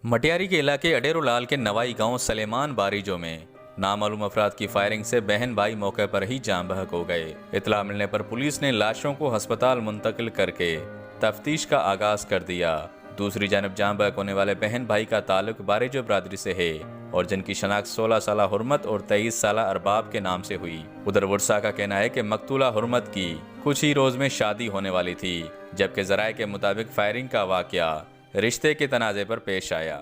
मटियारी के इलाके अडेरोलाल के नवाई गांव सलेमान बारिजो में नामालूम अफराद की फायरिंग से बहन भाई मौके पर ही जान बहक हो गए। इतला मिलने पर पुलिस ने लाशों को अस्पताल मुंतकिल करके तफ्तीश का आगाज कर दिया। दूसरी जानब जान बहक होने वाले बहन भाई का ताल्लुक बारिजो बरादरी से है और जिनकी शनाख्त 16 साल हुरमत और 23 साल अरबाब के नाम से हुई। उधर वर्षा का कहना है कि मकतूला हुरमत की कुछ ही रोज में शादी होने वाली थी, जबकि जराये के मुताबिक फायरिंग का वाकया रिश्ते के तनाज़े पर पेश आया।